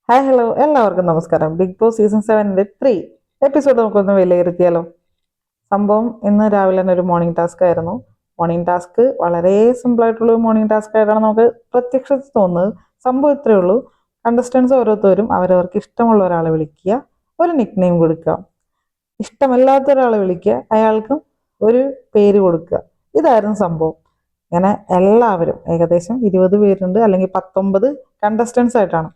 Hi hello എല്ലാവർക്കും നമസ്കാരം. Big Boss season 7 3 episode നമുക്കൊന്ന് വിലയിരുത്തിയാലോ. സംഭവം ഇന്ന് രാവിലെ തന്നെ ഒരു മോർണിംഗ് ടാസ്ക് ആയിരുന്നു. മോർണിംഗ് ടാസ്ക് വളരെ സിമ്പിൾ ആയിട്ടുള്ള ഒരു മോർണിംഗ് ടാസ്ക് ആയിട്ടാണ് നമുക്ക് പ്രത്യക്ഷത്തിൽ തോന്നുന്നത്. സംഭവം ഇത്രയേ ഉള്ളൂ. കണ്ടസ്റ്റൻസ് ഓരോരുത്തരും അവരവർക്ക് ഇഷ്ടമുള്ള ഒരാളെ വിളിക്കുക, ഒരു നിക് നെയിം കൊടുക്കുക. ഇഷ്ടമല്ലാത്ത ഒരാളെ വിളിക്കുക, അയാൾക്കും ഒരു പേര് കൊടുക്കുക. ഇതായിരുന്നു സംഭവം. അങ്ങനെ എല്ലാവരും ഏകദേശം 20 പേരുണ്ട്, അല്ലെങ്കിൽ 19 കണ്ടസ്റ്റൻസ് ആയിട്ടാണ്.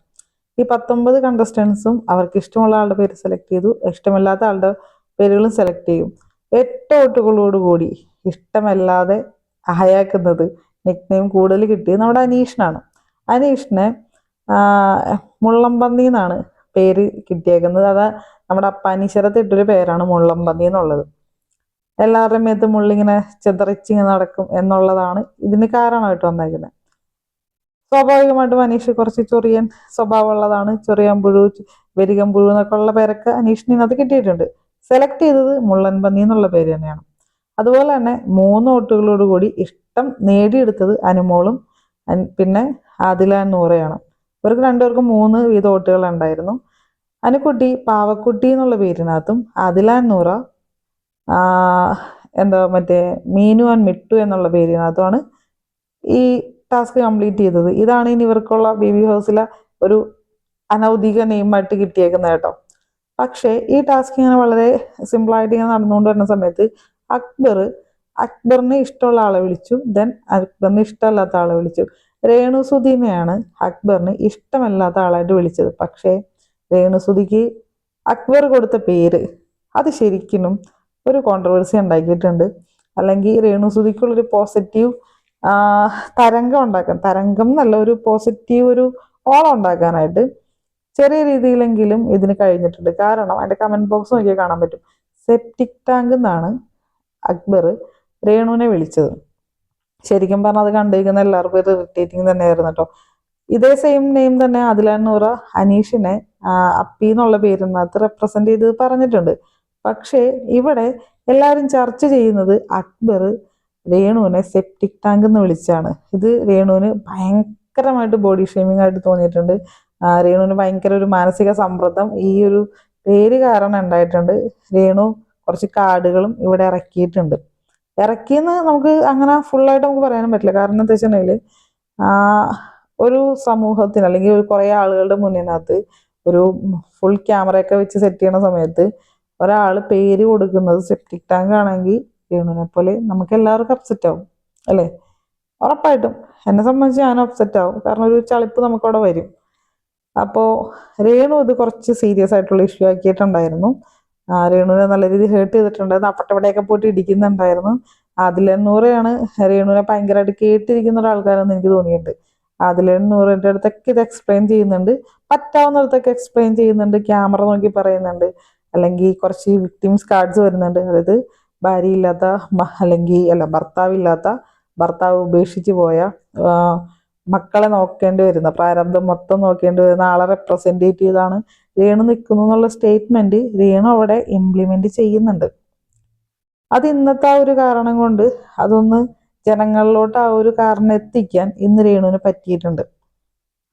ഈ 19 കണ്ടസ്റ്റൻസും അവർക്ക് ഇഷ്ടമുള്ള ആളുടെ പേര് സെലക്ട് ചെയ്തു, ഇഷ്ടമില്ലാത്ത ആളുടെ പേരുകളും സെലക്ട് ചെയ്യും. 8 വോട്ടുകളോടുകൂടി ഇഷ്ടമല്ലാതെ അയാക്കുന്നത് നിക്നെയിം കൂടുതൽ കിട്ടിയത് നമ്മുടെ അനീഷിനാണ്. അനീഷിനെ മുള്ളംപന്നി എന്നാണ് പേര് കിട്ടിയേക്കുന്നത്. അത് നമ്മുടെ അപ്പാനീശ്വരത്ത് ഇട്ടൊരു പേരാണ് മുള്ളംപന്നി എന്നുള്ളത്. എല്ലാവരുടെയും മേത്ത് മുള്ളിങ്ങനെ ചെതറിച്ചിങ്ങനെ നടക്കും എന്നുള്ളതാണ് ഇതിന് കാരണമായിട്ട് വന്നേക്കുന്നത്. സ്വാഭാവികമായിട്ടും അനീഷ് കുറച്ച് ചൊറിയൻ സ്വഭാവമുള്ളതാണ്. ചൊറിയാൻ പുഴു, വെരികം പുഴു എന്നൊക്കെ ഉള്ള പേരൊക്കെ അനീഷിന് ഇതിനകത്ത് കിട്ടിയിട്ടുണ്ട്. സെലക്ട് ചെയ്തത് മുള്ളൻ പന്നി എന്നുള്ള പേര് തന്നെയാണ്. അതുപോലെ തന്നെ 3 വോട്ടുകളോട് കൂടി ഇഷ്ടം നേടിയെടുത്തത് അനുമോളും പിന്നെ ആദില നൂറയാണ്. ഇവർക്ക് രണ്ടുപേർക്കും 3 വീത വോട്ടുകൾ ഉണ്ടായിരുന്നു. അനുക്കുട്ടി പാവക്കുട്ടി എന്നുള്ള പേരിനകത്തും ആദില നൂറ എന്താ മറ്റേ മീനു ആൻഡ് മിട്ടു എന്നുള്ള പേരിനകത്തുമാണ് ഈ ടാസ്ക് കംപ്ലീറ്റ് ചെയ്തത്. ഇതാണ് ഇനി ഇവർക്കുള്ള ബേബി ഹൗസിലെ ഒരു അനൗദ്യോഗിക നെയിമായിട്ട് കിട്ടിയേക്കുന്നത് കേട്ടോ. പക്ഷേ ഈ ടാസ്ക് ഇങ്ങനെ വളരെ സിമ്പിളായിട്ട് ഇങ്ങനെ നടന്നുകൊണ്ട് വരുന്ന സമയത്ത് അക്ബറിന് ഇഷ്ടമുള്ള ആളെ വിളിച്ചു, ദെൻ അക്ബറിന് ഇഷ്ടമല്ലാത്ത ആളെ വിളിച്ചു. രേണുസുധീനെയാണ് അക്ബറിന് ഇഷ്ടമല്ലാത്ത ആളായിട്ട് വിളിച്ചത്. പക്ഷേ രേണുസുധിക്ക് അക്ബർ കൊടുത്ത പേര് അത് ശരിക്കും ഒരു കോൺട്രവേഴ്സി ഉണ്ടാക്കിയിട്ടുണ്ട്. അല്ലെങ്കിൽ രേണുസുധിക്കുള്ളൊരു പോസിറ്റീവ് തരംഗം ഉണ്ടാക്കാൻ, തരംഗം എന്നല്ല, ഒരു പോസിറ്റീവ് ഒരു ഓളം ഉണ്ടാക്കാനായിട്ട് ചെറിയ രീതിയിലെങ്കിലും ഇതിന് കഴിഞ്ഞിട്ടുണ്ട്. കാരണം അതിന്റെ കമന്റ് ബോക്സ് നോക്കിയാൽ കാണാൻ പറ്റും. സെപ്റ്റിക് ടാങ്ക് എന്നാണ് അക്ബർ രേണുവിനെ വിളിച്ചത്. ശരിക്കും പറഞ്ഞാൽ അത് കണ്ടിരിക്കുന്ന എല്ലാവർക്കും ഒരു ഇറിറ്റേറ്റിംഗ് തന്നെയായിരുന്നു കേട്ടോ. ഇതേ സെയിം നെയിം തന്നെ ആദില നൂറ അനീഷിനെ അപ്പി എന്നുള്ള പേരിനകത്ത് റെപ്രസെന്റ് ചെയ്ത് പറഞ്ഞിട്ടുണ്ട്. പക്ഷേ ഇവിടെ എല്ലാവരും ചർച്ച ചെയ്യുന്നത് അക്ബർ രേണുവിനെ സെപ്റ്റിക് ടാങ്ക് എന്ന് വിളിച്ചാണ്. ഇത് രേണുവിന് ഭയങ്കരമായിട്ട് ബോഡി ഷേമിംഗ് ആയിട്ട് തോന്നിയിട്ടുണ്ട്. രേണുവിന് ഭയങ്കര ഒരു മാനസിക സമ്മർദ്ദം ഈ ഒരു പേര് കാരണം ഉണ്ടായിട്ടുണ്ട്. രേണു കുറച്ച് കാർഡുകളും ഇവിടെ ഇറക്കിയിട്ടുണ്ട്. ഇറക്കിയെന്ന് നമുക്ക് അങ്ങനെ ഫുള്ളായിട്ട് നമുക്ക് പറയാനും പറ്റില്ല. കാരണം എന്താ വെച്ചിട്ടുണ്ടെങ്കിൽ ഒരു സമൂഹത്തിന് അല്ലെങ്കിൽ ഒരു കുറേ ആളുകളുടെ മുന്നിനകത്ത് ഒരു ഫുൾ ക്യാമറയൊക്കെ വെച്ച് സെറ്റ് ചെയ്യണ സമയത്ത് ഒരാൾ പേര് കൊടുക്കുന്നത് സെപ്റ്റിക് ടാങ്ക് ആണെങ്കിൽ രേണുവിനെ പോലെ നമുക്ക് എല്ലാവർക്കും അപ്സെറ്റ് ആവും അല്ലേ? ഉറപ്പായിട്ടും എന്നെ സംബന്ധിച്ച് ഞാനും അപ്സെറ്റ് ആവും. കാരണം ഒരു ചളിപ്പ് നമുക്കവിടെ വരും. അപ്പോൾ രേണു ഇത് കുറച്ച് സീരിയസ് ആയിട്ടുള്ള ഇഷ്യൂ ആക്കിയിട്ടുണ്ടായിരുന്നു. രേണുവിനെ നല്ല രീതിയിൽ ഹേർട്ട് ചെയ്തിട്ടുണ്ടായിരുന്നു. അപ്പട്ടവിടെയൊക്കെ പോയിട്ട് ഇടിക്കുന്നുണ്ടായിരുന്നു. ആദിലന്നൂറയാണ് രേണുവിനെ ഭയങ്കരമായിട്ട് കേട്ടിരിക്കുന്ന ഒരാൾക്കാരെന്ന് എനിക്ക് തോന്നിയിട്ടുണ്ട്. ആദിലന്നൂറിൻ്റെ അടുത്തൊക്കെ ഇത് എക്സ്പ്ലെയിൻ ചെയ്യുന്നുണ്ട്, പറ്റാവുന്നിടത്തൊക്കെ എക്സ്പ്ലെയിൻ ചെയ്യുന്നുണ്ട്, ക്യാമറ നോക്കി പറയുന്നുണ്ട്. അല്ലെങ്കിൽ കുറച്ച് വിക്ടിംസ് കാർഡ്സ് വരുന്നുണ്ട്. അതായത് ഭാര്യയില്ലാത്ത അല്ലെങ്കിൽ അല്ല ഭർത്താവില്ലാത്ത, ഭർത്താവ് ഉപേക്ഷിച്ച് പോയ, മക്കളെ നോക്കേണ്ടി വരുന്ന, പ്രാരബ്ധം മൊത്തം നോക്കേണ്ടി വരുന്ന ആളെ റെപ്രസെൻറ്റേറ്റ് ചെയ്താണ് രേണു നിൽക്കുന്നു എന്നുള്ള സ്റ്റേറ്റ്മെന്റ് രേണു അവിടെ ഇംപ്ലിമെന്റ് ചെയ്യുന്നുണ്ട്. അത് ഇന്നത്തെ ആ ഒരു കാരണം കൊണ്ട് അതൊന്ന് ജനങ്ങളിലോട്ട് ആ ഒരു കാരണം എത്തിക്കാൻ ഇന്ന് രേണുവിന് പറ്റിയിട്ടുണ്ട്.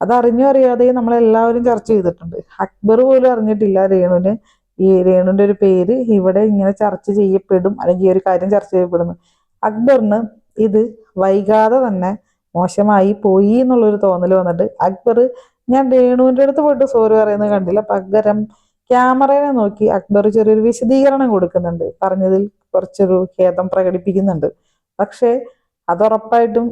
അത് അറിഞ്ഞോ അറിയാതെയും നമ്മളെല്ലാവരും ചർച്ച ചെയ്തിട്ടുണ്ട്. അക്ബർ പോലും അറിഞ്ഞിട്ടില്ല രേണുവിന്റെ ഒരു പേര് ഇവിടെ ഇങ്ങനെ ചർച്ച ചെയ്യപ്പെടും, അല്ലെങ്കിൽ ഈ ഒരു കാര്യം ചർച്ച ചെയ്യപ്പെടുന്നു. അക്ബറിന് ഇത് വൈകാതെ തന്നെ മോശമായി പോയി എന്നുള്ളൊരു തോന്നൽ വന്നിട്ട് അക്ബർ, ഞാൻ രേണുവിന്റെ അടുത്ത് പോയിട്ട് സോറി പറയുന്നത് കണ്ടില്ല, പകരം ക്യാമറയെ നോക്കി അക്ബർ ചെറിയൊരു വിശദീകരണം കൊടുക്കുന്നുണ്ട്. പറഞ്ഞതിൽ കുറച്ചൊരു ഖേദം പ്രകടിപ്പിക്കുന്നുണ്ട്. പക്ഷേ അതുറപ്പായിട്ടും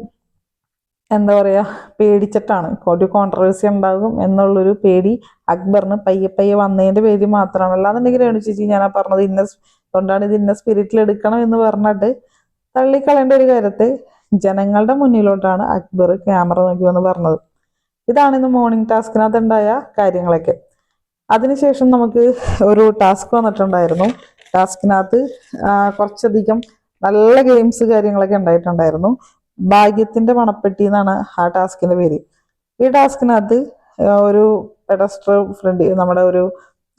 എന്താ പറയാ, പേടിച്ചിട്ടാണ്. ഒരു കോൺട്രവേഴ്സി ഉണ്ടാകും എന്നുള്ളൊരു പേടി അക്ബറിന് പയ്യെ പയ്യെ വന്നതിന്റെ പേര് മാത്രമാണ്. അല്ലാന്നുണ്ടെങ്കിൽ രേണു ചേച്ചി ഞാൻ പറഞ്ഞത് അതുകൊണ്ടാണ് ഇത് ഇന്ന സ്പിരിറ്റിൽ എടുക്കണം എന്ന് പറഞ്ഞിട്ട് തള്ളിക്കളയേണ്ട ഒരു കാര്യത്തെ ജനങ്ങളുടെ മുന്നിലോട്ടാണ് അക്ബർ ക്യാമറ നോക്കി വന്ന് പറഞ്ഞത്. ഇതാണ് ഇന്ന് മോർണിംഗ് ടാസ്കിനകത്ത് ഉണ്ടായ കാര്യങ്ങളൊക്കെ. അതിനുശേഷം നമുക്ക് ഒരു ടാസ്ക് വന്നിട്ടുണ്ടായിരുന്നു. ടാസ്കിനകത്ത് കുറച്ചധികം നല്ല ഗെയിംസ് കാര്യങ്ങളൊക്കെ ഉണ്ടായിട്ടുണ്ടായിരുന്നു. ഭാഗ്യത്തിന്റെ മണപ്പെട്ടി എന്നാണ് ആ ടാസ്കിന്റെ പേര്. ഈ ടാസ്കിനകത്ത് ഒരു പെഡസ്റ്റർ ഫ്രണ്ട് നമ്മുടെ ഒരു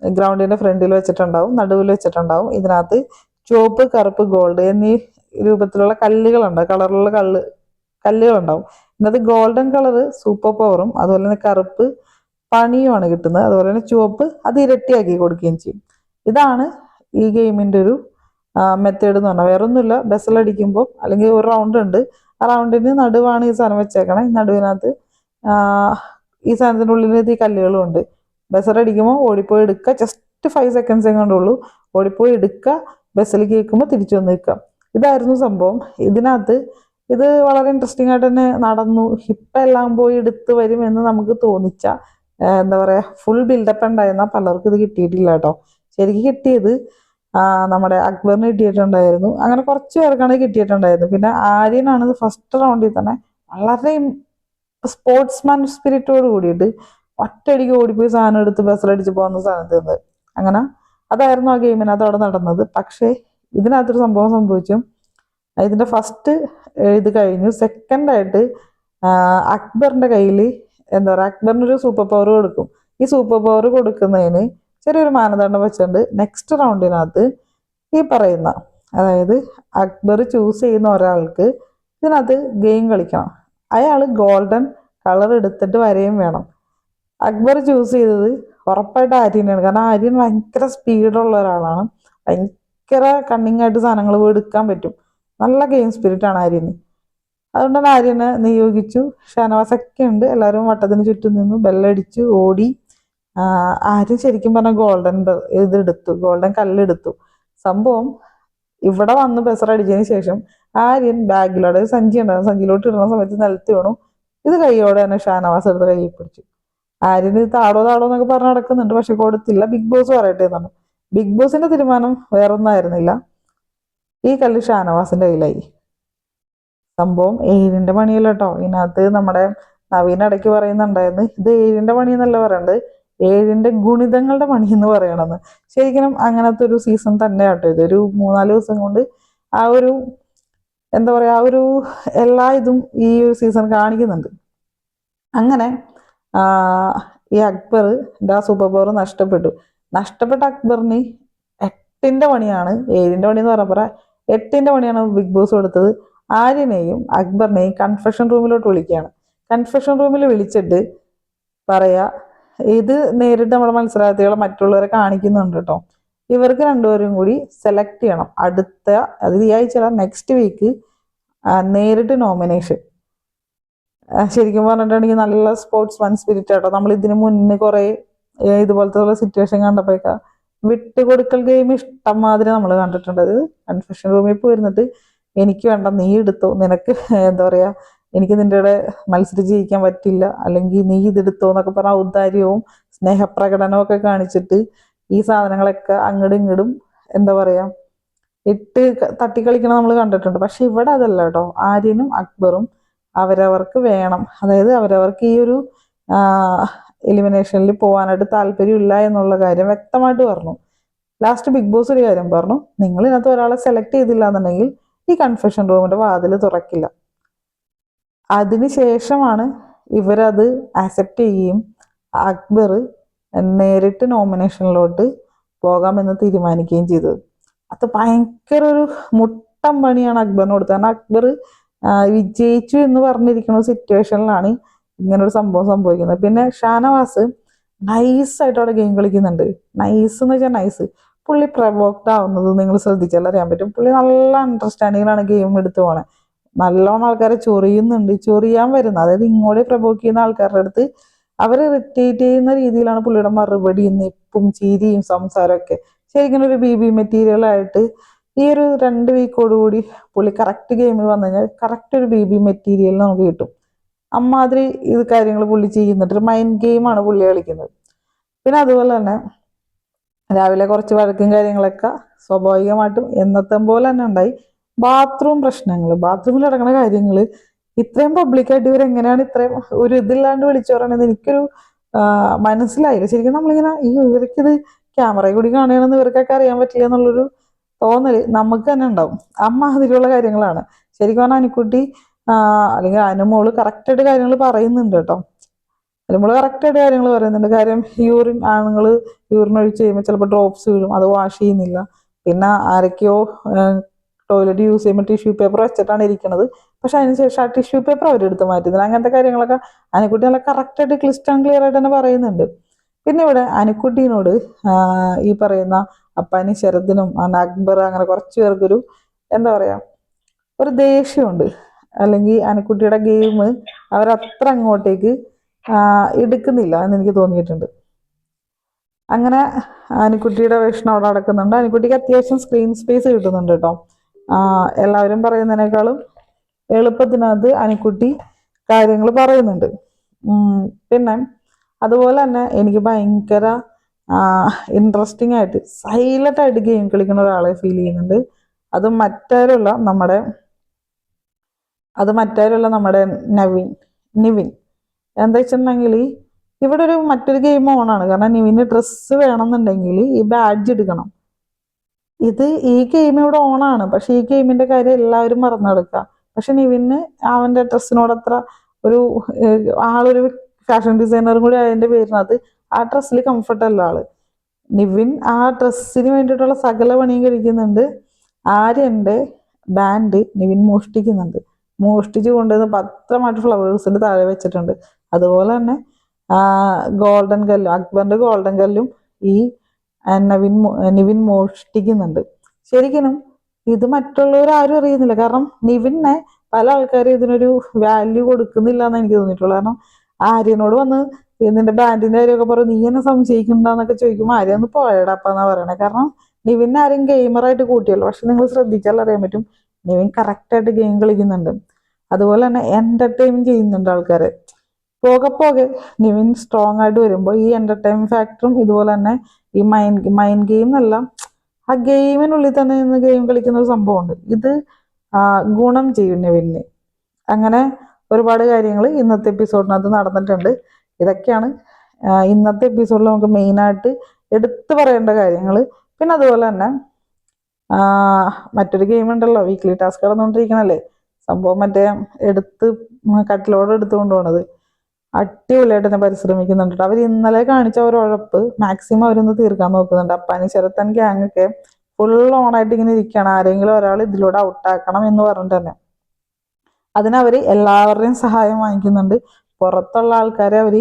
ഗ്രൗണ്ടിന്റെ ഫ്രണ്ടിൽ വെച്ചിട്ടുണ്ടാവും, നടുവിൽ വെച്ചിട്ടുണ്ടാവും. ഇതിനകത്ത് ചുവപ്പ്, കറുപ്പ്, ഗോൾഡ് എന്നീ രൂപത്തിലുള്ള കല്ലുകളുണ്ടാവും, കളറിലുള്ള കല്ലുകളുണ്ടാവും. ഇതിനകത്ത് ഗോൾഡൻ കളറ് സൂപ്പർ പവറും അതുപോലെ തന്നെ കറുപ്പ് പണിയുമാണ് കിട്ടുന്നത്. അതുപോലെ തന്നെ ചുവപ്പ് അത് ഇരട്ടിയാക്കി കൊടുക്കുകയും ചെയ്യും. ഇതാണ് ഈ ഗെയിമിൻ്റെ ഒരു മെത്തേഡ് എന്ന് പറഞ്ഞാൽ. വേറെ ഒന്നുമില്ല, ബസ്സിലടിക്കുമ്പോൾ അല്ലെങ്കിൽ ഒരു റൗണ്ട് ഉണ്ട്, ആ റൗണ്ടിന് നടുവാണ് ഈ സാധനം വെച്ചേക്കണം. ഈ നടുവിനകത്ത് ഈ സാധനത്തിൻ്റെ ഉള്ളിൽ ഈ കല്ലുകളും ഉണ്ട്. ബസ്സറടിക്കുമ്പോൾ ഓടിപ്പോയി എടുക്കുക, ജസ്റ്റ് 5 സെക്കൻഡ്സേ കണ്ടുള്ളൂ. ഓടിപ്പോയി എടുക്കുക, ബസ്സിൽ കേൾക്കുമ്പോൾ തിരിച്ചു വന്ന് നിൽക്കുക. ഇതായിരുന്നു സംഭവം. ഇതിനകത്ത് ഇത് വളരെ ഇൻട്രസ്റ്റിംഗ് ആയിട്ട് തന്നെ നടന്നു. ഇപ്പം എല്ലാം പോയി എടുത്ത് വരും എന്ന് നമുക്ക് തോന്നിച്ച എന്താ പറയുക, ഫുൾ ബിൽഡപ്പ് ഉണ്ടായിരുന്ന പലർക്കും ഇത് കിട്ടിയിട്ടില്ല കേട്ടോ. ശരിക്കും കിട്ടിയത് നമ്മുടെ അക്ബറിന് കിട്ടിയിട്ടുണ്ടായിരുന്നു. അങ്ങനെ കുറച്ച് പേർക്കാണ് കിട്ടിയിട്ടുണ്ടായിരുന്നു. പിന്നെ ആര്യനാണ് ഫസ്റ്റ് റൗണ്ടിൽ തന്നെ വളരെ സ്പോർട്സ്മാൻ സ്പിരിറ്റോട് കൂടിയിട്ട് ഒറ്റയടിക്ക് ഓടിപ്പോയി സാധനം എടുത്ത് ബസ്സിലടിച്ച് പോകുന്ന സാധനത്തിൽ നിന്ന്. അങ്ങനെ അതായിരുന്നു ആ ഗെയിമിനകത്ത് അവിടെ നടന്നത്. പക്ഷേ ഇതിനകത്തൊരു സംഭവം സംഭവിച്ചു. ഇതിൻ്റെ ഫസ്റ്റ് ഇത് കഴിഞ്ഞു. സെക്കൻഡായിട്ട് അക്ബറിൻ്റെ കയ്യിൽ എന്താ പറയുക, അക്ബറിനൊരു സൂപ്പർ പവർ കൊടുക്കും. ഈ സൂപ്പർ പവർ കൊടുക്കുന്നതിന് ചെറിയൊരു മാനദണ്ഡം വെച്ചിട്ടുണ്ട്. നെക്സ്റ്റ് റൗണ്ടിനകത്ത് ഈ പറയുന്ന, അതായത് അക്ബർ ചൂസ് ചെയ്യുന്ന ഒരാൾക്ക് ഇതിനകത്ത് ഗെയിം കളിക്കണം. അയാൾ ഗോൾഡൻ കളർ എടുത്തിട്ട് വരെയും വേണം. അക്ബർ ചൂസ് ചെയ്തത് ഉറപ്പായിട്ട് ആര്യനാണ്. കാരണം ആര്യൻ ഭയങ്കര സ്പീഡുള്ള ഒരാളാണ്. ഭയങ്കര കണ്ണിങ് ആയിട്ട് സാധനങ്ങൾ പോയി എടുക്കാൻ പറ്റും. നല്ല ഗെയിം സ്പിരിറ്റാണ് ആര്യന്. അതുകൊണ്ട് തന്നെ ആര്യനെ നിയോഗിച്ചു. ഷാനവാസൊക്കെ ഉണ്ട്. എല്ലാവരും വട്ടത്തിന് ചുറ്റും നിന്നു, ബെല്ലടിച്ചു, ഓടി. ആര്യൻ ശരിക്കും പറഞ്ഞാൽ ഗോൾഡൻ ഇതെടുത്തു, ഗോൾഡൻ കല്ലെടുത്തു. സംഭവം ഇവിടെ വന്ന് ബസറടിച്ചതിന് ശേഷം ആര്യൻ ബാഗിലോടെ സഞ്ചി ഉണ്ടായിരുന്നു, സഞ്ചിയിലോട്ട് ഇടുന്ന സമയത്ത് നിലത്ത് വീണു. ഇത് കൈയോടെ തന്നെ ഷാനവാസ് എടുത്ത് കൈ പിടിച്ചു. ആര്യന് താടോ എന്നൊക്കെ പറഞ്ഞ് നടക്കുന്നുണ്ട്, പക്ഷെ കൊടുത്തില്ല. ബിഗ് ബോസ് പറയട്ടെ എന്നാണ്. ബിഗ് ബോസിന്റെ തീരുമാനം വേറൊന്നായിരുന്നില്ല. ഈ കല്ല് ഷാനവാസിന്റെ കയ്യിലായി. സംഭവം 7ന്റെ പണിയല്ല കേട്ടോ. ഇതിനകത്ത് നമ്മുടെ നവീൻ ഇടയ്ക്ക് പറയുന്നുണ്ടായിരുന്നു, ഇത് 7ന്റെ പണി എന്നല്ല പറയണ്ടത്, 7ന്റെ ഗുണിതങ്ങളുടെ പണി എന്ന് പറയണമെന്ന്. ശരിക്കും അങ്ങനത്തെ ഒരു സീസൺ തന്നെ കേട്ടോ ഇത്. ഒരു 3-4 ദിവസം കൊണ്ട് ആ ഒരു എന്താ പറയാ, ആ ഒരു എല്ലാ ഇതും ഈ ഒരു സീസൺ കാണിക്കുന്നുണ്ട്. അങ്ങനെ ഈ അക്ബർ ആ സൂപ്പർ പവർ നഷ്ടപ്പെട്ട അക്ബറിന് 8ന്റെ പണിയാണ്, 7ന്റെ പണി എന്ന് പറഞ്ഞ 8ന്റെ പണിയാണ് ബിഗ് ബോസ് കൊടുത്തത്. ആര്യനെയും അക്ബറിനെയും കൺഫെഷൻ റൂമിലോട്ട് വിളിക്കുകയാണ്. കൺഫെഷൻ റൂമിൽ വിളിച്ചിട്ട് പറയാ, ഇത് നേരിട്ട് നമ്മുടെ മത്സരാർത്ഥികളെ മറ്റുള്ളവരെ കാണിക്കുന്നുണ്ട് കേട്ടോ. ഇവർക്ക് രണ്ടുപേരും കൂടി സെലക്ട് ചെയ്യണം. അടുത്ത, അത് ഈ ആഴ്ച നെക്സ്റ്റ് വീക്ക് നേരിട്ട് നോമിനേഷൻ. ശരിക്കും പറഞ്ഞിട്ടുണ്ടെങ്കിൽ നല്ല സ്പോർട്സ്മാൻ സ്പിരിറ്റ് ആട്ടോ. നമ്മൾ ഇതിന് മുന്നേ കുറെ ഇതുപോലത്തെ സിറ്റുവേഷൻ കണ്ടപ്പോഴേക്കാ വിട്ടുകൊടുക്കൽ ഗെയിം ഇഷ്ടം മാതിരി നമ്മൾ കണ്ടിട്ടുണ്ട്. അത് കൺഫെഷൻ റൂമിൽ പോയിരുന്നിട്ട് എനിക്ക് വേണ്ട, നീ എടുത്തോ, നിനക്ക് എന്താ പറയാ, എനിക്ക് നിന്റെ കൂടെ മത്സരിച്ച് ജയിക്കാൻ പറ്റില്ല, അല്ലെങ്കിൽ നീ ഇതെടുത്തോ എന്നൊക്കെ പറഞ്ഞ ഔദാര്യവും സ്നേഹപ്രകടനവും ഒക്കെ കാണിച്ചിട്ട് ഈ സാധനങ്ങളൊക്കെ അങ്ങടും ഇങ്ങടും എന്താ പറയാ ഇട്ട് തട്ടിക്കളിക്കണം നമ്മൾ കണ്ടിട്ടുണ്ട്. പക്ഷെ ഇവിടെ അതല്ല കേട്ടോ. ആര്യനും അക്ബറും അവരവർക്ക് വേണം, അതായത് അവരവർക്ക് ഈ ഒരു എലിമിനേഷനിൽ പോകാനായിട്ട് താല്പര്യമില്ല എന്നുള്ള കാര്യം വ്യക്തമായിട്ട് പറഞ്ഞു. ലാസ്റ്റ് ബിഗ് ബോസ് ഒരു കാര്യം പറഞ്ഞു, നിങ്ങൾ ഇതിനകത്ത് ഒരാളെ സെലക്ട് ചെയ്തില്ല എന്നുണ്ടെങ്കിൽ ഈ കൺഫെഷൻ റൂമിന്റെ വാതിൽ തുറക്കില്ല. അതിനുശേഷമാണ് ഇവരത് ആക്സെപ്റ്റ് ചെയ്യുകയും അക്ബർ നേരിട്ട് നോമിനേഷനിലോട്ട് പോകാമെന്ന് തീരുമാനിക്കുകയും ചെയ്തത്. അത് ഭയങ്കര ഒരു മുട്ടം പണിയാണ് അക്ബറിന് കൊടുത്തത്. കാരണം അക്ബർ വിജയിച്ചു എന്ന് പറഞ്ഞിരിക്കുന്ന സിറ്റുവേഷനിലാണ് ഇങ്ങനൊരു സംഭവം സംഭവിക്കുന്നത്. പിന്നെ ഷാനവാസ് നൈസായിട്ട് അവിടെ ഗെയിം കളിക്കുന്നുണ്ട്. നൈസ് എന്ന് വെച്ചാൽ നൈസ്. പുള്ളി പ്രൊവോക്ഡ് ആവുന്നത് നിങ്ങൾ ശ്രദ്ധിച്ചാൽ അറിയാൻ പറ്റും. പുള്ളി നല്ല അണ്ടർസ്റ്റാൻഡിങ്ങിലാണ് ഗെയിം എടുത്ത് പോണേ. നല്ലോണം ആൾക്കാരെ ചൊറിയുന്നുണ്ട്. ചൊറിയാൻ വരുന്ന, അതായത് ഇങ്ങോട്ട് പ്രൊവോക്ക് ചെയ്യുന്ന ആൾക്കാരുടെ അടുത്ത് അവർ ഇറിറ്റേറ്റ് ചെയ്യുന്ന രീതിയിലാണ് പുള്ളിയുടെ മറുപടി, നിപ്പും ചിരിയും സംസാരമൊക്കെ. ശരിക്കും ഒരു BB മെറ്റീരിയലായിട്ട് ഈ ഒരു 2 വീക്കോടുകൂടി പുള്ളി കറക്റ്റ് ഗെയിമിൽ വന്നു കഴിഞ്ഞാൽ കറക്റ്റ് ഒരു BB മെറ്റീരിയൽ നമുക്ക് കിട്ടും. അമ്മാതിരി ഇത് കാര്യങ്ങൾ പുള്ളി ചെയ്യുന്നുണ്ട്. ഒരു മൈൻഡ് ഗെയിമാണ് പുള്ളി കളിക്കുന്നത്. പിന്നെ അതുപോലെ തന്നെ രാവിലെ കുറച്ച് വഴക്കും കാര്യങ്ങളൊക്കെ സ്വാഭാവികമായിട്ടും എന്നത്തെ പോലെ തന്നെ ഉണ്ടായി. ബാത്റൂം പ്രശ്നങ്ങൾ, ബാത്റൂമിൽ നടക്കുന്ന കാര്യങ്ങൾ ഇത്രയും പബ്ലിക്കായിട്ട് ഇവരെങ്ങനെയാണ് ഇത്രയും ഒരു ഇതില്ലാണ്ട് വിളിച്ചു പറയണത് എനിക്കൊരു മനസ്സിലായില്ല. ശരിക്കും നമ്മളിങ്ങനെ ഇവർക്കിത് ക്യാമറയിൽ കൂടി കാണുകയാണെന്ന് ഇവർക്കൊക്കെ അറിയാൻ പറ്റില്ല എന്നുള്ളൊരു തോന്നല് നമുക്ക് തന്നെ ഉണ്ടാവും. അമ്മാതിരിയുള്ള കാര്യങ്ങളാണ്. ശരിക്കും പറഞ്ഞാൽ അനുക്കുട്ടി അല്ലെങ്കിൽ അനുമോള് കറക്റ്റായിട്ട് കാര്യങ്ങൾ പറയുന്നുണ്ട് കേട്ടോ. അനുമോള് കറക്റ്റായിട്ട് കാര്യങ്ങൾ പറയുന്നുണ്ട്. കാര്യം യൂറിൻ ആണുങ്ങൾ യൂറിൻ ഒഴിച്ച് കഴിയുമ്പോൾ ചിലപ്പോൾ ഡ്രോപ്സ് വീഴും, അത് വാഷ് ചെയ്യുന്നില്ല. പിന്നെ ആരൊക്കെയോ ടോയ്ലറ്റ് യൂസ് ചെയ്യുമ്പോൾ ടിഷ്യൂ പേപ്പർ വെച്ചിട്ടാണ് ഇരിക്കുന്നത്. പക്ഷെ അതിനുശേഷം ആ ടിഷ്യൂ പേപ്പർ അവരെടുത്ത് മാറ്റുന്നില്ല. അങ്ങനത്തെ കാര്യങ്ങളൊക്കെ അനുക്കുട്ടി നല്ല കറക്റ്റായിട്ട് ക്ലിസ്റ്റർ ആൻഡ് ക്ലിയർ ആയിട്ട് തന്നെ പറയുന്നുണ്ട്. പിന്നെ ഇവിടെ അനുക്കുട്ടീനോട് ഈ പറയുന്ന അപ്പാനി ശരത്തിനും അക്ബർ അങ്ങനെ കുറച്ച് പേർക്കൊരു എന്താ പറയാ ഒരു ദേഷ്യമുണ്ട്. അല്ലെങ്കിൽ അനുക്കുട്ടിയുടെ ഗെയിം അവരത്ര അങ്ങോട്ടേക്ക് എടുക്കുന്നില്ല എന്ന് എനിക്ക് തോന്നിയിട്ടുണ്ട്. അങ്ങനെ അനുക്കുട്ടിയുടെ വേഷം അവിടെ നടക്കുന്നുണ്ട്. അനുക്കുട്ടിക്ക് അത്യാവശ്യം സ്ക്രീൻ സ്പേസ് കിട്ടുന്നുണ്ട് കേട്ടോ. എല്ലാവരും പറയുന്നതിനേക്കാളും എളുപ്പത്തിനകത്ത് അനുക്കുട്ടി കാര്യങ്ങൾ പറയുന്നുണ്ട്. പിന്നെ അതുപോലെ തന്നെ എനിക്ക് ഭയങ്കര ഇൻട്രസ്റ്റിംഗ് ആയിട്ട് സൈലന്റ് ആയിട്ട് ഗെയിം കളിക്കുന്ന ഒരാളെ ഫീൽ ചെയ്യുന്നുണ്ട്. അത് മറ്റാരുമല്ല നമ്മുടെ നിവിൻ. എന്താ വെച്ചിട്ടുണ്ടെങ്കിൽ ഇവിടെ മറ്റൊരു ഗെയിം ഓണാണ്. കാരണം നിവിന് ഡ്രസ്സ് വേണമെന്നുണ്ടെങ്കിൽ ഈ ബാഡ്ജ് എടുക്കണം. ഈ ഗെയിം ഇവിടെ ഓണാണ്. പക്ഷെ ഈ ഗെയിമിന്റെ കാര്യം എല്ലാവരും മറന്നു കിടക്കുക. പക്ഷെ നിവിന് അവന്റെ ഡ്രസ്സിനോട് അത്ര ആളൊരു ഫാഷൻ ഡിസൈനറും കൂടി അതിന്റെ പേരിനകത്ത് ആ ഡ്രസ്സിൽ കംഫർട്ടല്ല ആള്. നിവിൻ ആ ഡ്രസ്സിന് വേണ്ടിയിട്ടുള്ള സകല പണിയും കഴിക്കുന്നുണ്ട്. ആര്യന്റെ ബാൻഡ് നിവിൻ മോഷ്ടിക്കുന്നുണ്ട്. മോഷ്ടിച്ച് കൊണ്ടുവന്ന് ഭദ്രമായിട്ട് ഫ്ലവേഴ്സിന്റെ താഴെ വെച്ചിട്ടുണ്ട്. അതുപോലെ തന്നെ ഗോൾഡൻ കല്ലും അക്ബറിന്റെ ഗോൾഡൻ കല്ലും ഈ നിവിൻ മോഷ്ടിക്കുന്നുണ്ട്. ശരിക്കും ഇത് മറ്റുള്ളവർ ആരും അറിയുന്നില്ല. കാരണം നിവിനെ പല ആൾക്കാരും ഇതിനൊരു വാല്യൂ കൊടുക്കുന്നില്ല എന്ന് എനിക്ക് തോന്നിയിട്ടുള്ളൂ. കാരണം ആര്യനോട് വന്ന് നിന്റെ ബാൻഡിന്റെ കാര്യമൊക്കെ പറയും, നീ എന്നെ സംശയിക്കണ്ടെന്നൊക്കെ ചോദിക്കുമ്പോൾ ആര്യ ഒന്ന് പോയടാപ്പാന്നാ പറയണേ. കാരണം നിവിനെ ആരും ഗെയിമറായിട്ട് കൂട്ടിയല്ലോ. പക്ഷെ നിങ്ങൾ ശ്രദ്ധിച്ചാൽ അറിയാൻ പറ്റും നിവിൻ കറക്റ്റായിട്ട് ഗെയിം കളിക്കുന്നുണ്ട്. അതുപോലെ തന്നെ എന്റർടൈൻ ചെയ്യുന്നുണ്ട് ആൾക്കാരെ. പോകെ നിവിൻ സ്ട്രോങ് ആയിട്ട് വരുമ്പോൾ ഈ എന്റർടൈൻ ഫാക്ടറും ഇതുപോലെ തന്നെ ഈ മൈൻഡ് ഗെയിം എല്ലാം ആ ഗെയിമിനുള്ളിൽ തന്നെ നിന്ന് ഗെയിം കളിക്കുന്ന ഒരു സംഭവമുണ്ട്. ഇത് ഗുണം ചെയ്യും നിവിന്. അങ്ങനെ ഒരുപാട് കാര്യങ്ങൾ ഇന്നത്തെ എപ്പിസോഡിനകത്ത് നടന്നിട്ടുണ്ട്. ഇതൊക്കെയാണ് ഇന്നത്തെ എപ്പിസോഡിൽ നമുക്ക് മെയിനായിട്ട് എടുത്തു പറയേണ്ട കാര്യങ്ങൾ. പിന്നെ അതുപോലെ തന്നെ മറ്റൊരു ഗെയിം ഉണ്ടല്ലോ, വീക്ക്ലി ടാസ്ക് നടന്നുകൊണ്ടിരിക്കണല്ലേ സംഭവം, മറ്റേ കട്ടിലോട് എടുത്തു കൊണ്ടുപോകണത് അടിപൊളിയായിട്ട് തന്നെ പരിശ്രമിക്കുന്നുണ്ട്. അവർ ഇന്നലെ കാണിച്ച ഒരു ഉഴപ്പ് മാക്സിമം അവരൊന്ന് തീർക്കാൻ നോക്കുന്നുണ്ട്. അപ്പാനി ശരത്തൻ ഗ്യാങ്ങൊക്കെ ഫുൾ ഓണായിട്ട് ഇങ്ങനെ ഇരിക്കുകയാണ്. ആരെങ്കിലും ഒരാൾ ഇതിലൂടെ ഔട്ടാക്കണം എന്ന് പറഞ്ഞിട്ട് തന്നെ അതിനവർ എല്ലാവരുടെയും സഹായം വാങ്ങിക്കുന്നുണ്ട്. പുറത്തുള്ള ആൾക്കാരെ അവർ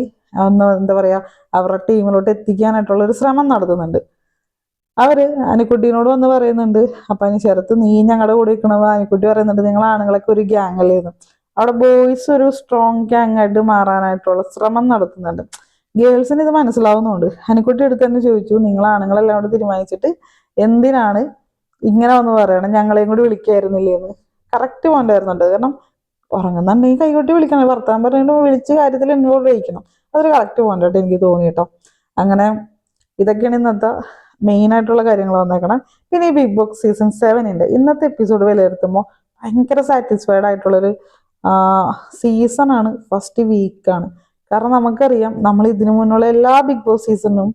എന്താ പറയാ അവരുടെ ടീമിലോട്ട് എത്തിക്കാനായിട്ടുള്ള ഒരു ശ്രമം നടത്തുന്നുണ്ട്. അവര് അനുക്കുട്ടീനോട് വന്ന് പറയുന്നുണ്ട്, അപ്പാനി ശരത്ത് നീ ഞങ്ങളുടെ കൂടെ നിൽക്കണത്. അനുക്കുട്ടി പറയുന്നുണ്ട് നിങ്ങൾ ആണുങ്ങളൊക്കെ ഒരു ഗ്യാങ് അല്ലേന്ന്. അവിടെ ബോയ്സ് ഒരു സ്ട്രോങ് ഗ്യാങ് ആയിട്ട് മാറാനായിട്ടുള്ള ശ്രമം നടത്തുന്നുണ്ട്. ഗേൾസിന് ഇത് മനസ്സിലാവുന്നുണ്ട്. അനുക്കുട്ടി എടുത്ത് തന്നെ ചോദിച്ചു, നിങ്ങൾ ആണുങ്ങളെല്ലാം കൂടെ തീരുമാനിച്ചിട്ട് എന്തിനാണ് ഇങ്ങനെ വന്ന് പറയണം, ഞങ്ങളെയും കൂടി വിളിക്കായിരുന്നില്ലേന്ന്. Correct point ആയിരുന്നുണ്ട്. കാരണം ഉറങ്ങുന്നുണ്ടെങ്കിൽ കൈകൊട്ടി വിളിക്കണം, വർത്താനം പറഞ്ഞിട്ട് വിളിച്ച് കാര്യത്തിൽ ഇൻവോൾവ് ചെയ്യിക്കണം. അതൊരു കറക്റ്റ് പോയിന്റ് ആയിട്ട് എനിക്ക് തോന്നി കേട്ടോ. അങ്ങനെ ഇതൊക്കെയാണ് ഇന്നത്തെ മെയിൻ ആയിട്ടുള്ള കാര്യങ്ങൾ വന്നേക്കണം. പിന്നെ ഈ ബിഗ് ബോസ് സീസൺ 7 ഇന്നത്തെ എപ്പിസോഡ് വിലയിരുത്തുമ്പോൾ ഭയങ്കര സാറ്റിസ്ഫൈഡ് ആയിട്ടുള്ളൊരു സീസണാണ്. ഫസ്റ്റ് വീക്കാണ്. കാരണം നമുക്കറിയാം നമ്മൾ ഇതിനു മുന്നുള്ള എല്ലാ ബിഗ് ബോസ് സീസണിലും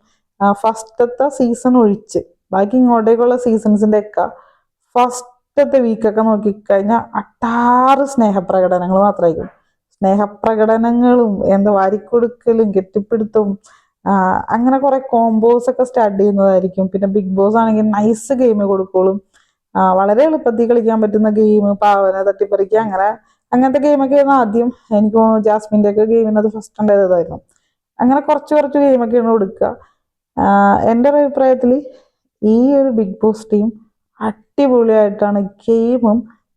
ഫസ്റ്റത്തെ സീസൺ ഒഴിച്ച് ബാക്കി ഇങ്ങോട്ടേക്കുള്ള സീസൺസിന്റെ ഒക്കെ ഫസ്റ്റത്തെ വീക്കൊക്കെ നോക്കിക്കഴിഞ്ഞാൽ അട്ടാറ് സ്നേഹപ്രകടനങ്ങൾ മാത്രമായിരിക്കും. സ്നേഹപ്രകടനങ്ങളും എന്താ വാരിക്കൊടുക്കലും കെട്ടിപ്പിടുത്തവും അങ്ങനെ കുറെ കോമ്പോസ് ഒക്കെ സ്റ്റാർട്ട് ചെയ്യുന്നതായിരിക്കും. പിന്നെ ബിഗ് ബോസ് ആണെങ്കിൽ നൈസ് ഗെയിം കൊടുക്കോളും. വളരെ എളുപ്പത്തിൽ കളിക്കാൻ പറ്റുന്ന ഗെയിം, പാവന തട്ടിപ്പറിക്കുക, അങ്ങനത്തെ ഗെയിമൊക്കെ ആയിരുന്നു ആദ്യം. എനിക്ക് തോന്നുന്നു ജാസ്മിൻ്റെ ഒക്കെ ഗെയിമിനത് ഫസ്റ്റ് ഉണ്ടായതായിരുന്നു. അങ്ങനെ കുറച്ച് ഗെയിമൊക്കെയാണ് കൊടുക്കുക. എൻ്റെ ഒരു അഭിപ്രായത്തിൽ ഈ ഒരു ബിഗ് ബോസ് ടീം അടിപൊളിയായിട്ടാണ്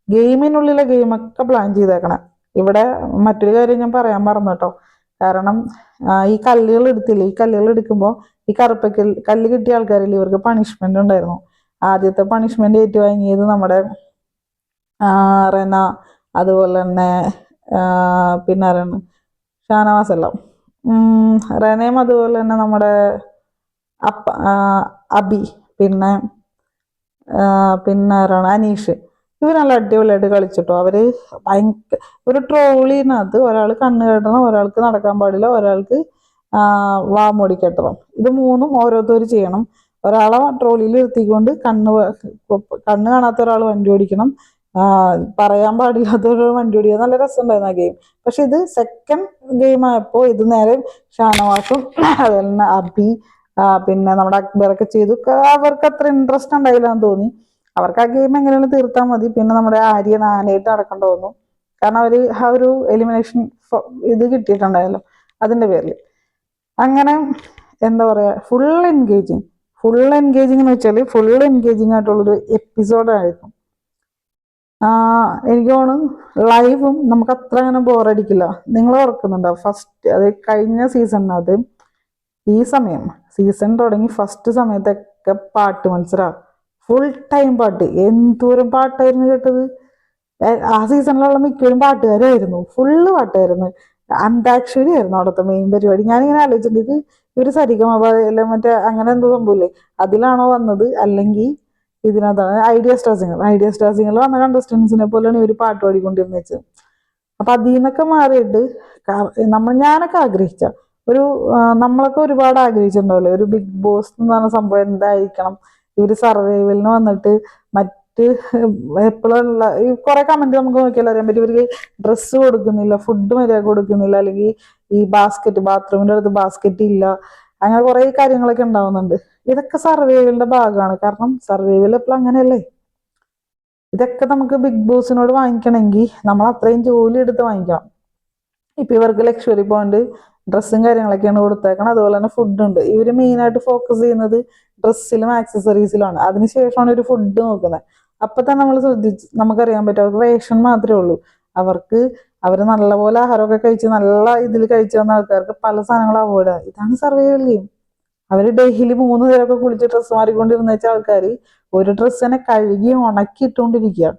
ഗെയിമിനുള്ളിലെ ഗെയിമൊക്കെ പ്ലാൻ ചെയ്തേക്കണം. ഇവിടെ മറ്റൊരു കാര്യം ഞാൻ പറയാൻ മറന്നു കേട്ടോ. കാരണം ഈ കല്ലുകൾ എടുത്തില്ലേ, ഈ കല്ലുകൾ എടുക്കുമ്പോൾ ഈ കല്ല് കിട്ടിയ ആൾക്കാരിൽ ഇവർക്ക് പണിഷ്മെന്റ് ഉണ്ടായിരുന്നു. ആദ്യത്തെ പണിഷ്മെന്റ് ഏറ്റുവാങ്ങിയത് നമ്മുടെ റെന, അതുപോലെ തന്നെ പിന്നെ ആരാണ്, ഷാനവാസ് എല്ലാം, റെനയും അതുപോലെ തന്നെ നമ്മുടെ അബി, പിന്നെ ആരാണ്, അനീഷ്. ഇവർ നല്ല അടിപൊളിയായിട്ട് കളിച്ചിട്ടോ. അവര് ഒരു ട്രോളിനകത്ത് ഒരാൾ കണ്ണ് കെട്ടണം, ഒരാൾക്ക് നടക്കാൻ പാടില്ല, ഒരാൾക്ക് വാമൂടി കെട്ടണം. ഇത് മൂന്നും ഓരോരുത്തർ ചെയ്യണം. ഒരാളെ ട്രോളിയിൽ നിർത്തിക്കൊണ്ട് കണ്ണ് കാണാത്ത ഒരാൾ വണ്ടി ഓടിക്കണം, പറയാൻ പാടില്ലാത്ത ഒരാൾ വണ്ടി ഓടിക്കുക. നല്ല രസമുണ്ടായിരുന്നു ആ ഗെയിം. പക്ഷെ ഇത് സെക്കൻഡ് ഗെയിം ആയപ്പോൾ ഇത് നേരെ ഷാനവാസും അതുപോലെ തന്നെ അബി പിന്നെ നമ്മുടെ അക്ബറൊക്കെ ചെയ്തു. അവർക്ക് അത്ര ഇൻട്രസ്റ്റ് ഉണ്ടായില്ല എന്ന് തോന്നി. അവർക്ക് ആ ഗെയിം എങ്ങനെയാണ് തീർത്താൽ മതി. പിന്നെ നമ്മുടെ ആര്യൻ ആനയായിട്ട് നടക്കേണ്ട വന്നു. കാരണം അവർ ആ ഒരു എലിമിനേഷൻ ഇത് കിട്ടിയിട്ടുണ്ടായല്ലോ അതിൻ്റെ പേരിൽ. അങ്ങനെ എന്താ പറയുക, ഫുൾ എൻഗേജിങ് എന്ന് വെച്ചാൽ ഫുൾ എൻഗേജിങ് ആയിട്ടുള്ളൊരു എപ്പിസോഡായിരുന്നു. എനിക്ക് തോന്നുന്നു ലൈവും നമുക്ക് അത്ര അങ്ങനെ ബോറടിക്കില്ല. നിങ്ങൾ ഓർക്കുന്നുണ്ടോ ഫസ്റ്റ്, അത് കഴിഞ്ഞ സീസണിനകത്ത് ഈ സമയം സീസൺ തുടങ്ങി ഫസ്റ്റ് സമയത്തൊക്കെ പാട്ട് മത്സര, ഫുൾ ടൈം പാട്ട്, എന്തോരം പാട്ടായിരുന്നു കേട്ടത്. ആ സീസണിലുള്ള മിക്കവരും പാട്ടുകാരായിരുന്നു, ഫുള്ള് പാട്ടായിരുന്നു. അന്താക്ഷരി ആയിരുന്നു അവിടുത്തെ മെയിൻ പരിപാടി. ഞാനിങ്ങനെ ആലോചിച്ചിട്ടുണ്ട്, ഇത് ഇവര് സരിഗമ അല്ലെ മറ്റേ അങ്ങനെ എന്തോ സംഭവമില്ലേ അതിലാണോ വന്നത്, അല്ലെങ്കിൽ ഇതിനകത്താണ് ഐഡിയ സ്റ്റാർ സിംഗറിൽ വന്ന കണ്ടസ്റ്റൻസിനെ പോലെയാണ് ഇവർ പാട്ട് പാടിക്കൊണ്ടിരുന്ന വെച്ചത്. അപ്പൊ അതിൽ നിന്നൊക്കെ മാറിയിട്ട് ഞാനൊക്കെ ആഗ്രഹിച്ച ഒരു നമ്മളൊക്കെ ഒരുപാട് ആഗ്രഹിച്ചിട്ടുണ്ടാവില്ലേ ഒരു ബിഗ് ബോസ് എന്ന് പറഞ്ഞ സംഭവം എന്തായിരിക്കണം, ഇവര് സർവൈവലിന് വന്നിട്ട് മറ്റ് എപ്പോഴുള്ള ഈ കുറെ കമന്റ് നമുക്ക് നോക്കിയാൽ അറിയാൻ പറ്റും, ഇവർക്ക് ഡ്രസ്സ് കൊടുക്കുന്നില്ല, ഫുഡ് മര്യാദ കൊടുക്കുന്നില്ല, അല്ലെങ്കിൽ ഈ ബാത്റൂമിന്റെ അടുത്ത് ബാസ്ക്കറ്റ് ഇല്ല, അങ്ങനെ കുറെ കാര്യങ്ങളൊക്കെ ഉണ്ടാവുന്നുണ്ട്. ഇതൊക്കെ സർവൈവലിന്റെ ഭാഗമാണ്. കാരണം സർവൈവൽ എപ്പോഴും അങ്ങനെയല്ലേ. ഇതൊക്കെ നമുക്ക് ബിഗ് ബോസിനോട് വാങ്ങിക്കണമെങ്കിൽ നമ്മൾ അത്രയും ജോലി എടുത്ത് വാങ്ങിക്കണം. ഇപ്പൊ ഇവർക്ക് ലക്ഷറി പോയിന്റ് ഡ്രസ്സും കാര്യങ്ങളൊക്കെയാണ് കൊടുത്തേക്കണം, അതുപോലെ തന്നെ ഫുഡ് ഉണ്ട്. ഇവര് മെയിനായിട്ട് ഫോക്കസ് ചെയ്യുന്നത് ഡ്രസ്സിലും ആക്സസറീസിലാണ്, അതിനുശേഷമാണ് ഒരു ഫുഡ് നോക്കുന്നത്. അപ്പൊ തന്നെ നമ്മൾ നമുക്കറിയാൻ പറ്റും അവർക്ക് റേഷൻ മാത്രമേ ഉള്ളൂ. അവര് നല്ലപോലെ ആഹാരമൊക്കെ കഴിച്ച് നല്ല ഇതിൽ കഴിച്ചു വന്ന ആൾക്കാർക്ക് പല സാധനങ്ങളും അവോയ്ഡ് ആണ്. ഇതാണ് സർവൈവൽ ഗെയിം. അവര് ഡെയിലി 3 നേരമൊക്കെ കുളിച്ച് ഡ്രസ്സ് മാറിക്കൊണ്ടിരുന്ന ആൾക്കാർ ഒരു ഡ്രസ്സ് തന്നെ കഴുകി ഉണക്കി ഇട്ടുകൊണ്ടിരിക്കുക.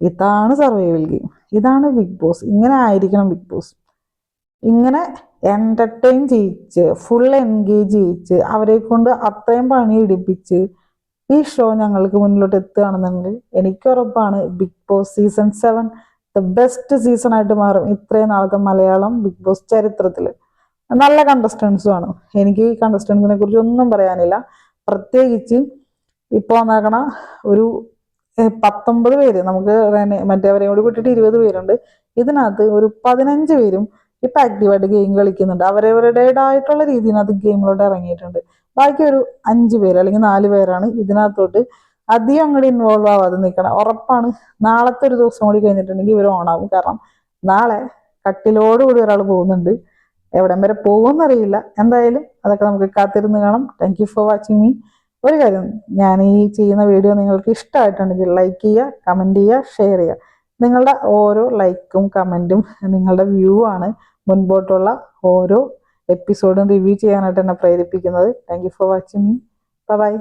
ഇതാണ് സർവൈവൽ ഗെയിം, ഇതാണ് ബിഗ് ബോസ്. ഇങ്ങനെ ആയിരിക്കണം ബിഗ് ബോസ്. ഇങ്ങനെ എന്റർടൈൻ ചെയ്യിച്ച് ഫുൾ എൻഗേജ് ചെയ്യിച്ച് അവരെ കൊണ്ട് അത്രയും പണി ഇടിപ്പിച്ച് ഈ ഷോ ഞങ്ങൾക്ക് മുന്നിലോട്ട് എത്തുകയാണെന്നുണ്ടെങ്കിൽ എനിക്ക് ഉറപ്പാണ് Bigg Boss season 7 the best season ആയിട്ട് മാറും ഇത്രയും നാളത്തെ മലയാളം ബിഗ് ബോസ് ചരിത്രത്തിൽ. നല്ല കണ്ടസ്റ്റൻസും ആണ്. എനിക്ക് ഈ കണ്ടസ്റ്റൻസിനെ കുറിച്ച് ഒന്നും പറയാനില്ല. പ്രത്യേകിച്ച് ഇപ്പൊ വന്നാക്കണ ഒരു 19 പേര്, നമുക്ക് മറ്റേവരെയും കൂടി വിട്ടിട്ട് 20 പേരുണ്ട്. ഇതിനകത്ത് ഒരു 15 പേരും ഇപ്പൊ ആക്റ്റീവായിട്ട് ഗെയിം കളിക്കുന്നുണ്ട്. അവരവരുടേതായിട്ടുള്ള രീതിയിനകത്ത് ഗെയിമിലോട്ട് ഇറങ്ങിയിട്ടുണ്ട്. ബാക്കി ഒരു 5 പേര് അല്ലെങ്കിൽ 4 പേരാണ് ഇതിനകത്തോട്ട് അധികം അങ്ങോട്ട് ഇൻവോൾവ് ആവാതെ നിൽക്കണം. ഉറപ്പാണ് നാളത്തെ ഒരു ദിവസം കൂടി കഴിഞ്ഞിട്ടുണ്ടെങ്കിൽ ഇവർ ഓണാവും. കാരണം നാളെ കട്ടിലോടുകൂടി ഒരാൾ പോകുന്നുണ്ട്. എവിടം വരെ പോകുമെന്നറിയില്ല. എന്തായാലും അതൊക്കെ നമുക്ക് കാത്തിരുന്ന് കാണാം. Thank you for watching me. ഒരു കാര്യം, ഞാൻ ഈ ചെയ്യുന്ന വീഡിയോ നിങ്ങൾക്ക് ഇഷ്ടമായിട്ടുണ്ടെങ്കിൽ ലൈക്ക് ചെയ്യുക, കമൻറ്റ് ചെയ്യുക, ഷെയർ ചെയ്യുക. നിങ്ങളുടെ ഓരോ ലൈക്കും കമൻറ്റും നിങ്ങളുടെ വ്യൂ ആണ് മുൻപോട്ടുള്ള ഓരോ എപ്പിസോഡും റിവ്യൂ ചെയ്യാനായിട്ട് എന്നെ പ്രേരിപ്പിക്കുന്നത്. Thank you for watching me. By.